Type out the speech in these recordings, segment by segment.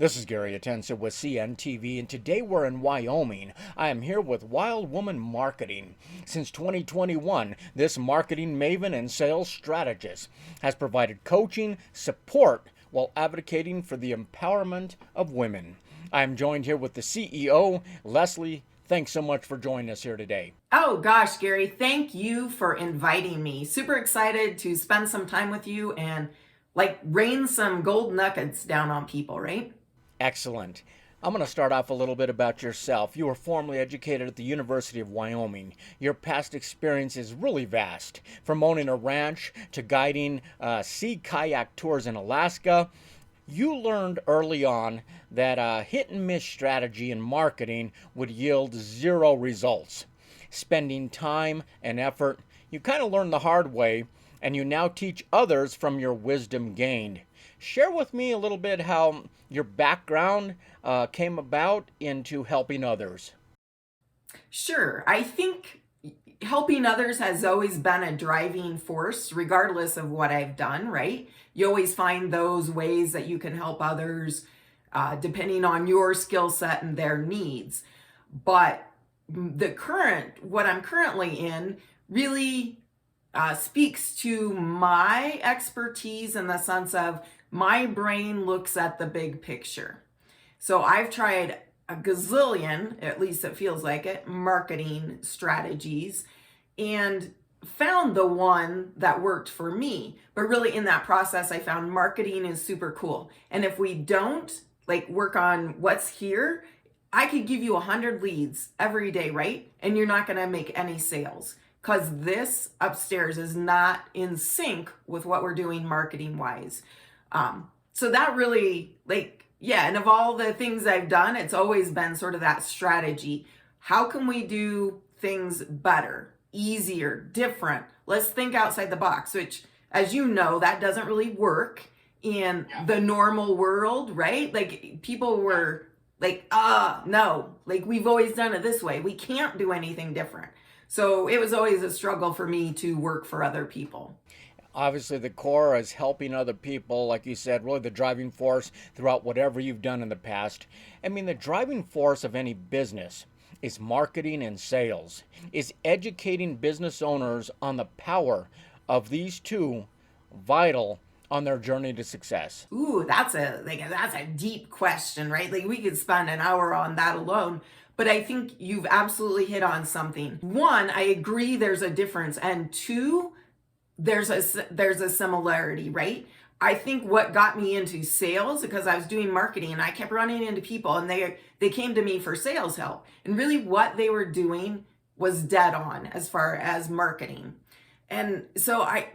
This is Gary Atencio with CNTV, and today we're in Wyoming. I am here with Wild Woman Marketing. Since 2021, this marketing maven and sales strategist has provided coaching, support, while advocating for the empowerment of women. I am joined here with the CEO, Leslie. Thanks so much for joining us here today. Oh gosh, Gary, thank you for inviting me. Super excited to spend some time with you and rain some gold nuggets down on people, right? Excellent. I'm going to start off a little bit about yourself. You were formerly educated at the University of Wyoming. Your past experience is really vast, from owning a ranch to guiding sea kayak tours in Alaska. You learned early on that a hit and miss strategy in marketing would yield zero results. Spending time and effort, you kind of learned the hard way, and you now teach others from your wisdom gained. Share with me a little bit how your background came about into helping others. Sure. I think helping others has always been a driving force, regardless of what I've done, right? You always find those ways that you can help others depending on your skill set and their needs. But what I'm currently in really speaks to my expertise in the sense of my brain looks at the big picture. So I've tried a gazillion, at least it feels like it, marketing strategies and found the one that worked for me. But really in that process, I found marketing is super cool. And if we don't work on what's here, I could give you 100 leads every day, right? And you're not going to make any sales because this upstairs is not in sync with what we're doing marketing wise. So that really and of all the things I've done, it's always been sort of that strategy. How can we do things better, easier, different? Let's think outside the box, which, as you know, that doesn't really work in the normal world, right? People were no, we've always done it this way. We can't do anything different. So it was always a struggle for me to work for other people. Obviously, the core is helping other people, like you said, really the driving force throughout whatever you've done in the past. I mean, the driving force of any business is marketing and sales, is educating business owners on the power of these two vital on their journey to success. Ooh, that's a deep question, right? We could spend an hour on that alone. But I think you've absolutely hit on something. One, I agree there's a difference. And two, there's a similarity, right? I think what got me into sales, because I was doing marketing and I kept running into people and they came to me for sales help. And really what they were doing was dead on as far as marketing. And so I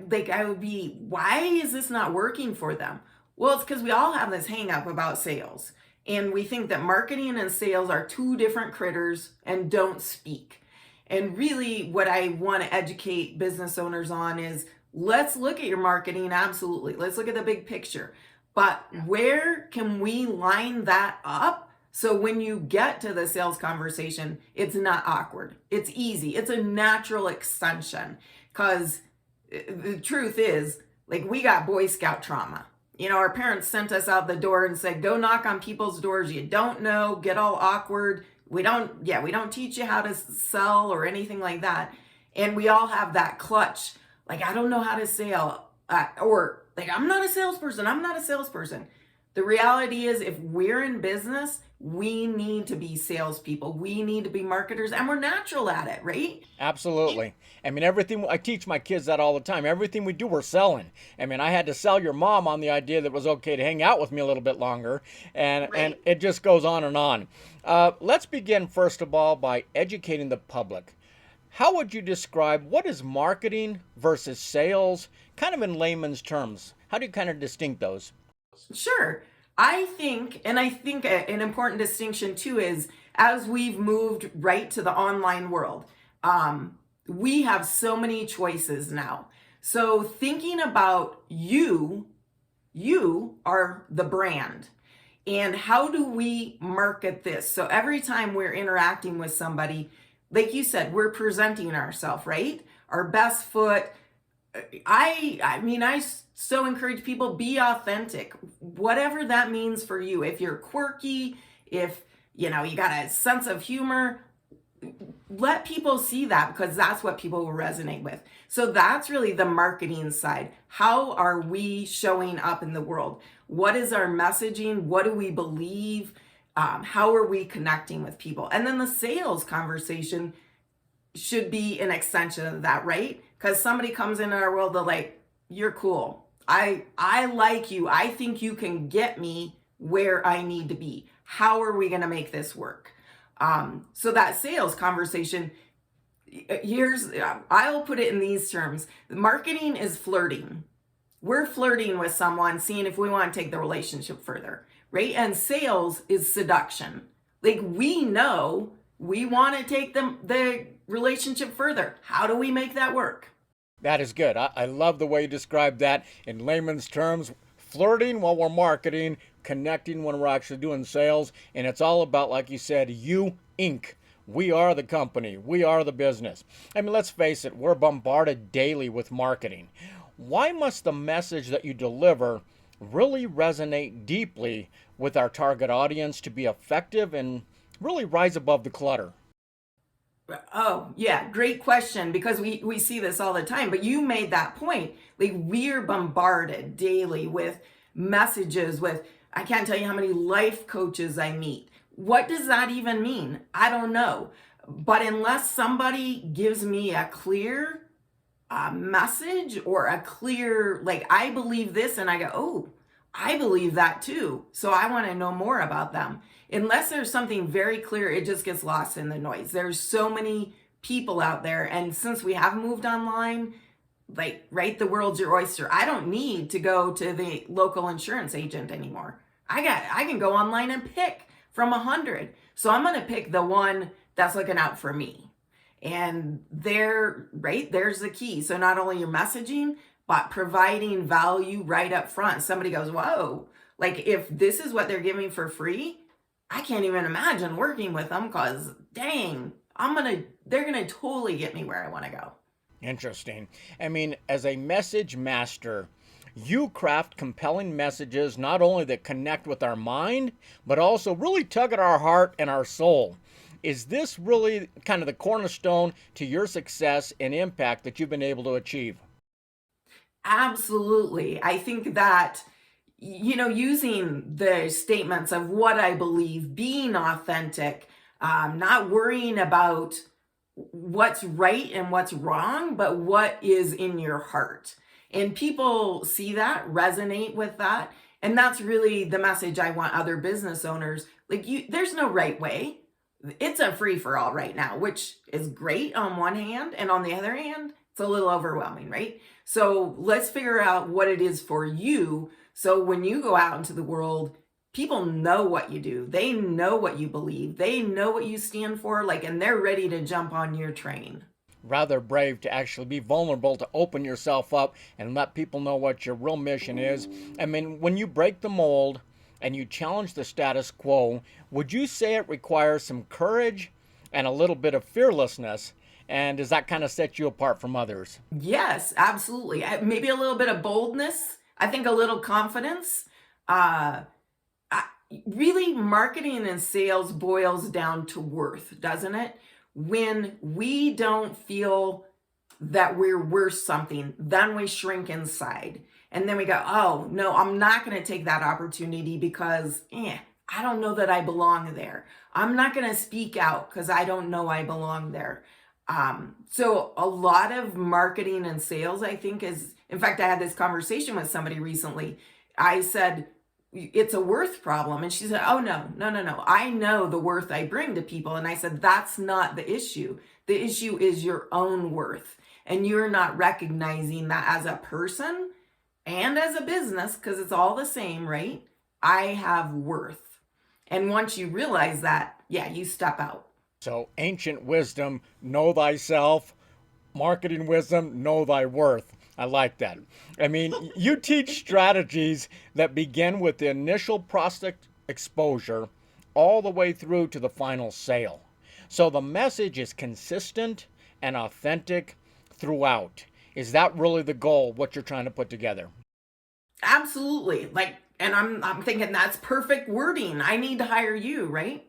would be, why is this not working for them? Well, it's because we all have this hang up about sales. And we think that marketing and sales are two different critters and don't speak. And really what I want to educate business owners on is let's look at your marketing. Absolutely. Let's look at the big picture. But where can we line that up so when you get to the sales conversation, it's not awkward. It's easy. It's a natural extension because the truth is we got Boy Scout trauma. Our parents sent us out the door and said, go knock on people's doors you don't know, get all awkward. We don't teach you how to sell or anything like that. And we all have that clutch. I don't know how to sell or I'm not a salesperson. The reality is if we're in business, we need to be salespeople. We need to be marketers and we're natural at it, right? Absolutely. I mean, everything, I teach my kids that all the time. Everything we do, we're selling. I mean, I had to sell your mom on the idea that it was okay to hang out with me a little bit longer. And it just goes on and on. Let's begin, first of all, by educating the public. How would you describe what is marketing versus sales, kind of in layman's terms? How do you kind of distinct those? Sure. I think an important distinction too is as we've moved right to the online world, we have so many choices now. So thinking about you are the brand. And how do we market this? So every time we're interacting with somebody, like you said, we're presenting ourselves, right? Our best foot, I so encourage people, be authentic, whatever that means for you. If you're quirky, if you got a sense of humor, let people see that, because that's what people will resonate with. So that's really the marketing side. How are we showing up in the world? What is our messaging? What do we believe? How are we connecting with people? And then the sales conversation should be an extension of that, right? Because somebody comes into our world, they're like, you're cool. I like you. I think you can get me where I need to be. How are we going to make this work? So that sales conversation, I'll put it in these terms. Marketing is flirting. We're flirting with someone, seeing if we want to take the relationship further, right? And sales is seduction. Like, we know we want to take the relationship further. How do we make that work? That is good. I love the way you described that in layman's terms. Flirting while we're marketing, connecting when we're actually doing sales. And it's all about, like you said, you, Inc. We are the company. We are the business. I mean, let's face it, we're bombarded daily with marketing. Why must the message that you deliver really resonate deeply with our target audience to be effective and really rise above the clutter? Oh, yeah, great question, because we see this all the time. But you made that point. Like, we're bombarded daily with messages, with, I can't tell you how many life coaches I meet. What does that even mean? I don't know. But unless somebody gives me a clear message, or a clear, like, I believe this, and I go, oh, I believe that too, so I want to know more about them. Unless there's something very clear, it just gets lost in the noise. There's so many people out there, and since we have moved online, like, right, the world's your oyster. I don't need to go to the local insurance agent anymore. I can go online and pick from 100. So I'm going to pick the one that's looking out for me. And there's the key. So not only your messaging, but providing value right up front. Somebody goes, whoa, like, if this is what they're giving for free, I can't even imagine working with them, because dang, they're gonna totally get me where I want to go. Interesting. I mean, as a message master, you craft compelling messages not only that connect with our mind, but also really tug at our heart and our soul. Is this really kind of the cornerstone to your success and impact that you've been able to achieve? Absolutely. I think that, using the statements of what I believe, being authentic, not worrying about what's right and what's wrong, but what is in your heart. And people see that, resonate with that. And that's really the message I want other business owners. Like, there's no right way. It's a free for all right now, which is great on one hand. And on the other hand, it's a little overwhelming, right? So let's figure out what it is for you. So when you go out into the world, people know what you do. They know what you believe. They know what you stand for, like, and they're ready to jump on your train. Rather brave to actually be vulnerable, to open yourself up and let people know what your real mission is. I mean, when you break the mold and you challenge the status quo, would you say it requires some courage and a little bit of fearlessness? And does that kind of set you apart from others? Yes, absolutely. Maybe a little bit of boldness. I think a little confidence. Uh, really, marketing and sales boils down to worth, doesn't it? When we don't feel that we're worth something, then we shrink inside. And then we go, oh, no, I'm not going to take that opportunity because I don't know that I belong there. I'm not going to speak out because I don't know I belong there. So a lot of marketing and sales, I think, in fact, I had this conversation with somebody recently. I said, it's a worth problem. And she said, oh, no. I know the worth I bring to people. And I said, that's not the issue. The issue is your own worth. And you're not recognizing that as a person and as a business, because it's all the same, right? I have worth. And once you realize that, yeah, you step out. So, ancient wisdom, know thyself. Marketing wisdom, know thy worth. I like that. I mean, you teach strategies that begin with the initial prospect exposure all the way through to the final sale. So the message is consistent and authentic throughout. Is that really the goal, what you're trying to put together? Absolutely. Like, and I'm thinking that's perfect wording. I need to hire you, right?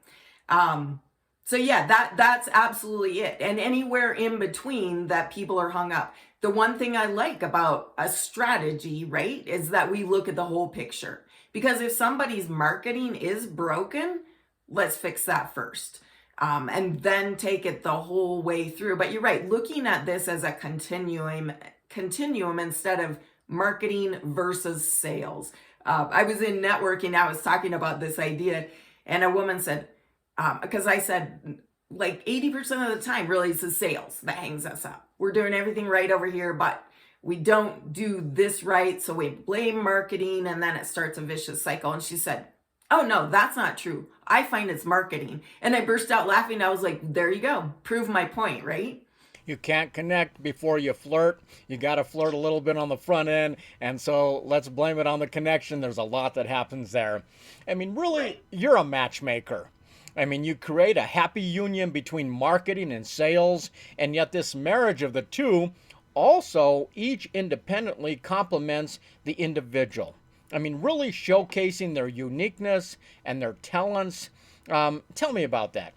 Um, so yeah, that's absolutely it. And anywhere in between that people are hung up. The one thing I like about a strategy, right, is that we look at the whole picture. Because if somebody's marketing is broken, let's fix that first. And then take it the whole way through. But you're right, looking at this as a continuum instead of marketing versus sales. I was in networking, I was talking about this idea, and a woman said, because I said, like 80% of the time, really, it's the sales that hangs us up. We're doing everything right over here, but we don't do this right. So we blame marketing, and then it starts a vicious cycle. And she said, oh, no, that's not true. I find it's marketing. And I burst out laughing. I was like, there you go. Prove my point, right? You can't connect before you flirt. You got to flirt a little bit on the front end. And so let's blame it on the connection. There's a lot that happens there. I mean, really, you're a matchmaker. I mean, you create a happy union between marketing and sales, and yet this marriage of the two also each independently complements the individual. I mean, really showcasing their uniqueness and their talents. Tell me about that.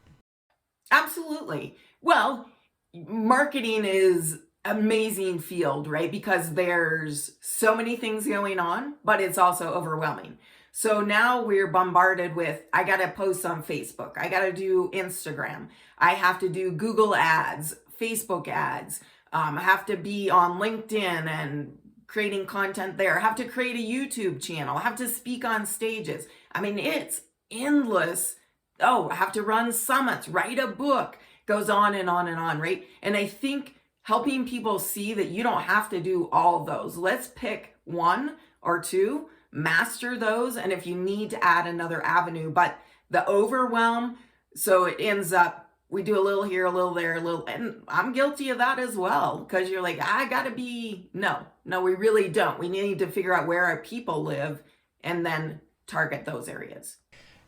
Absolutely. Well, marketing is amazing field, right? Because there's so many things going on, but it's also overwhelming. So now we're bombarded with, I got to post on Facebook. I got to do Instagram. I have to do Google ads, Facebook ads. I have to be on LinkedIn and creating content there. I have to create a YouTube channel. I have to speak on stages. I mean, it's endless. Oh, I have to run summits, write a book, goes on and on and on, right? And I think helping people see that you don't have to do all those. Let's pick one or two, master those, and if you need to add another avenue, but the overwhelm, so it ends up we do a little here, a little there, a little, and I'm guilty of that as well, because you're like, I gotta be, no, we really don't. We need to figure out where our people live and then target those areas.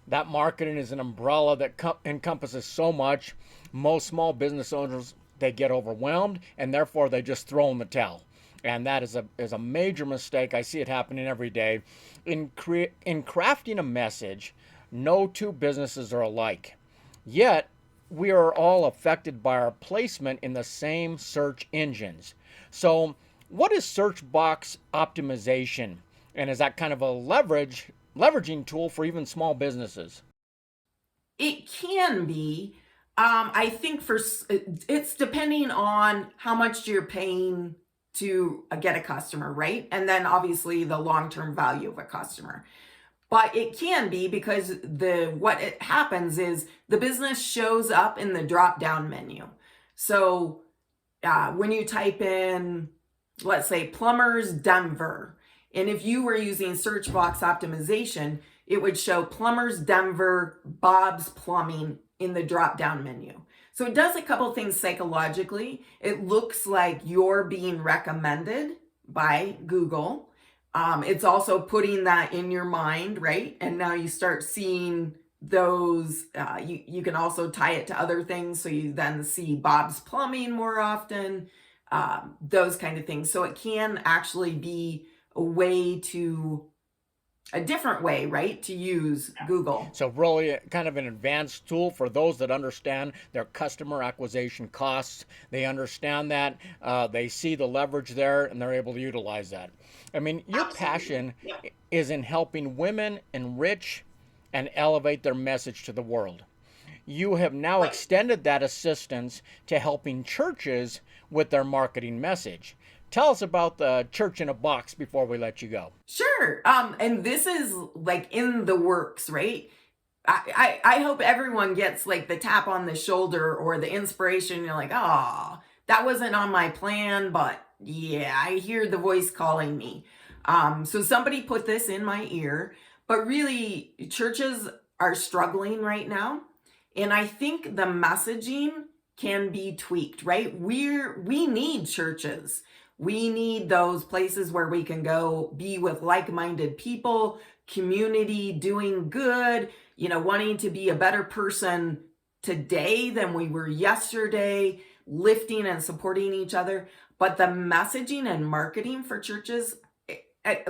That marketing is an umbrella that encompasses so much. Most small business owners, they get overwhelmed, and therefore they just throw in the towel. And that is a major mistake. I see it happening every day. In crafting a message, no two businesses are alike. Yet, we are all affected by our placement in the same search engines. So, what is search box optimization? And is that kind of a leveraging tool for even small businesses? It can be. I think it's depending on how much you're paying to get a customer, right? And then obviously the long-term value of a customer. But it can be because what it happens is the business shows up in the drop-down menu. So when you type in, let's say, plumbers Denver, and if you were using search box optimization, it would show plumbers Denver, Bob's Plumbing in the drop-down menu. So it does a couple things psychologically. It looks like you're being recommended by Google. It's also putting that in your mind, right? And now you start seeing those, you can also tie it to other things. So you then see Bob's Plumbing more often, those kind of things. So it can actually be a different way, right, to use Google. So really kind of an advanced tool for those that understand their customer acquisition costs. They understand that, they see the leverage there, and they're able to utilize that. I mean, your Absolutely. passion Yeah. is in helping women enrich and elevate their message to the world. You have now Right. extended that assistance to helping churches with their marketing message. Tell us about the church in a box before we let you go. Sure. And this is like in the works, right? I hope everyone gets like the tap on the shoulder or the inspiration. You're like, oh, that wasn't on my plan, but yeah, I hear the voice calling me. So somebody put this in my ear, but really churches are struggling right now. And I think the messaging can be tweaked, right? We need churches. We need those places where we can go be with like-minded people, community, doing good, wanting to be a better person today than we were yesterday, lifting and supporting each other. But the messaging and marketing for churches,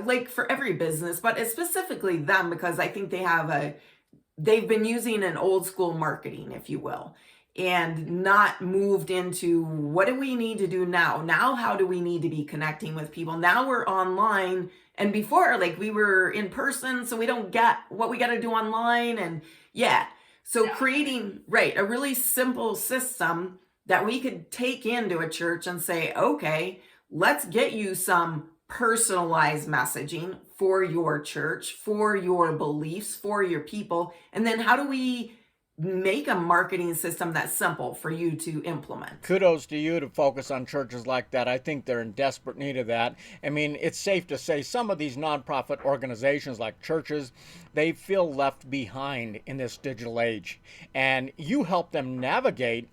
like for every business, but specifically them, because I think they've been using an old school marketing, if you will, and not moved into what do we need to do now? Now, how do we need to be connecting with people? Now we're online. And before, like we were in person, so we don't get what we got to do online. And yeah, so creating, right, a really simple system that we could take into a church and say, okay, let's get you some personalized messaging for your church, for your beliefs, for your people. And then how do we make a marketing system that's simple for you to implement? Kudos to you to focus on churches like that. I think they're in desperate need of that. I mean, it's safe to say some of these nonprofit organizations like churches, they feel left behind in this digital age. And you help them navigate.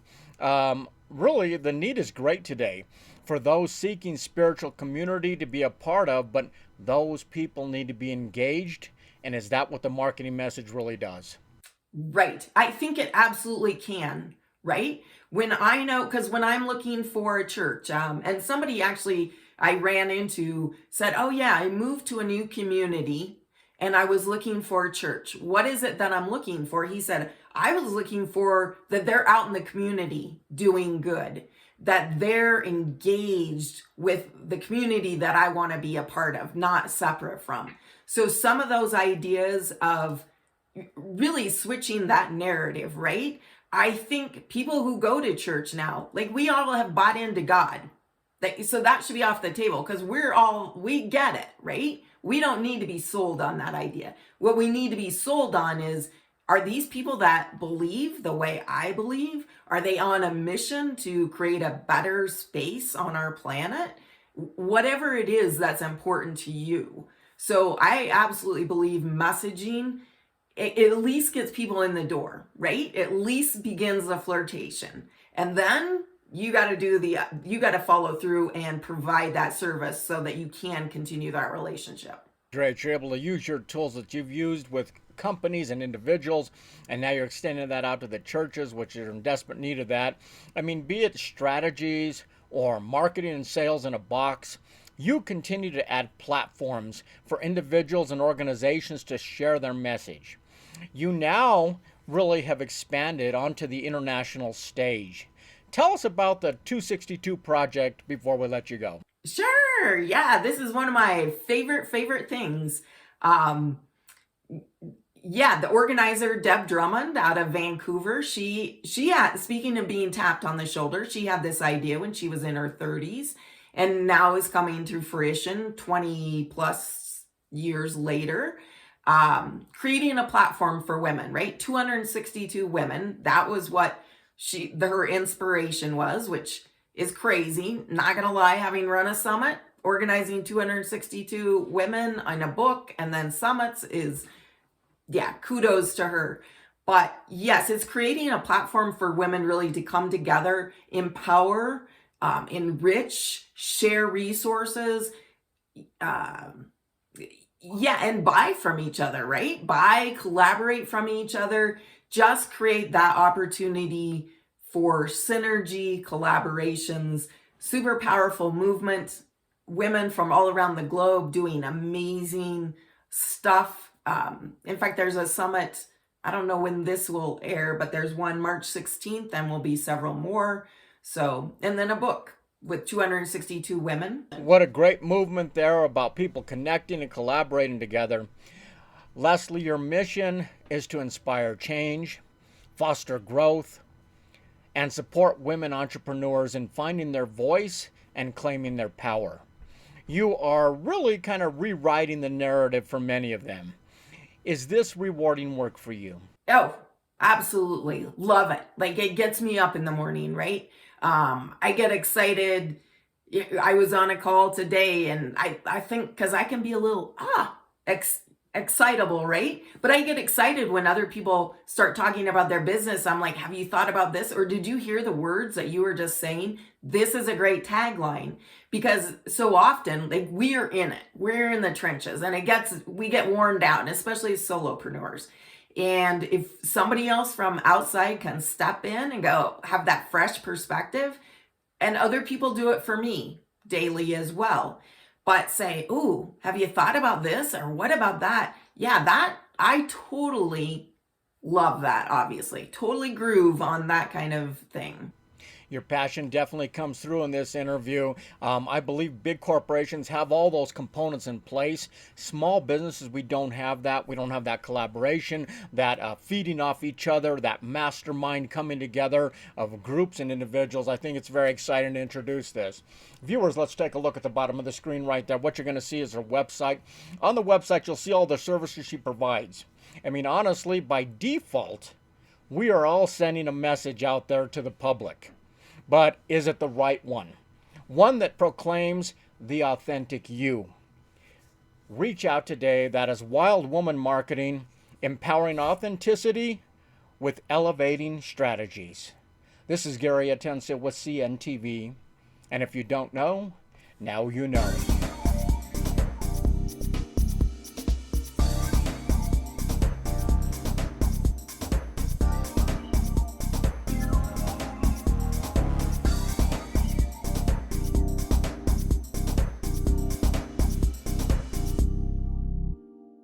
Really, the need is great today for those seeking spiritual community to be a part of, but those people need to be engaged. And is that what the marketing message really does? Right. I think it absolutely can, right? When I know, because when I'm looking for a church, and somebody actually I ran into said, oh, yeah, I moved to a new community and I was looking for a church. What is it that I'm looking for? He said, I was looking for that they're out in the community doing good, that they're engaged with the community that I want to be a part of, not separate from. So some of those ideas of really switching that narrative, right? I think people who go to church now, like we all have bought into God. So that should be off the table because we get it, right? We don't need to be sold on that idea. What we need to be sold on is, are these people that believe the way I believe? Are they on a mission to create a better space on our planet? Whatever it is that's important to you. So I absolutely believe messaging, it at least gets people in the door, right? At least begins the flirtation. And then you got to follow through and provide that service so that you can continue that relationship. Great. You're able to use your tools that you've used with companies and individuals, and now you're extending that out to the churches, which are in desperate need of that. I mean, be it strategies or marketing and sales in a box, you continue to add platforms for individuals and organizations to share their message. You now really have expanded onto the international stage. Tell us about the 262 project before we let you go. Sure. Yeah, this is one of my favorite things. Um, yeah, the organizer, Deb Drummond out of Vancouver, she had, speaking of being tapped on the shoulder, she had this idea when she was in her 30s and now is coming to fruition 20 plus years later. Creating a platform for women, right? 262 women. That was what her inspiration was, which is crazy. Not gonna lie, having run a summit, organizing 262 women on a book and then summits is, yeah, kudos to her. But yes, it's creating a platform for women really to come together, empower, enrich, share resources, yeah, and buy from each other, right? Buy, collaborate from each other, just create that opportunity for synergy, collaborations, super powerful movement, women from all around the globe doing amazing stuff. In fact, there's a summit, I don't know when this will air, but there's one March 16th and will be several more. So, and then a book with 262 women. What a great movement there about people connecting and collaborating together. Leslie, your mission is to inspire change, foster growth, and support women entrepreneurs in finding their voice and claiming their power. You are really kind of rewriting the narrative for many of them. Is this rewarding work for you? Oh, absolutely. Love it. Like it gets me up in the morning, right? I get excited. I was on a call today and I think because I can be a little, excitable, right? But I get excited when other people start talking about their business. I'm like, have you thought about this? Or did you hear the words that you were just saying? This is a great tagline because so often like we're in it, we're in the trenches and we get worn down, especially as solopreneurs. And if somebody else from outside can step in and go have that fresh perspective, and other people do it for me, daily as well. But say, ooh, have you thought about this? Or what about that? Yeah, that I totally love that, obviously. Totally groove on that kind of thing. Your passion definitely comes through in this interview. I believe big corporations have all those components in place. Small businesses, we don't have that. We don't have that collaboration, that feeding off each other, that mastermind coming together of groups and individuals. I think it's very exciting to introduce this. Viewers, let's take a look at the bottom of the screen right there. What you're going to see is her website. On the website, you'll see all the services she provides. I mean, honestly, by default, we are all sending a message out there to the public. But is it the right one? One that proclaims the authentic you. Reach out today. That is Wild Woman Marketing, empowering authenticity with elevating strategies. This is Gary Atencio with CNTV. And if you don't know, now you know.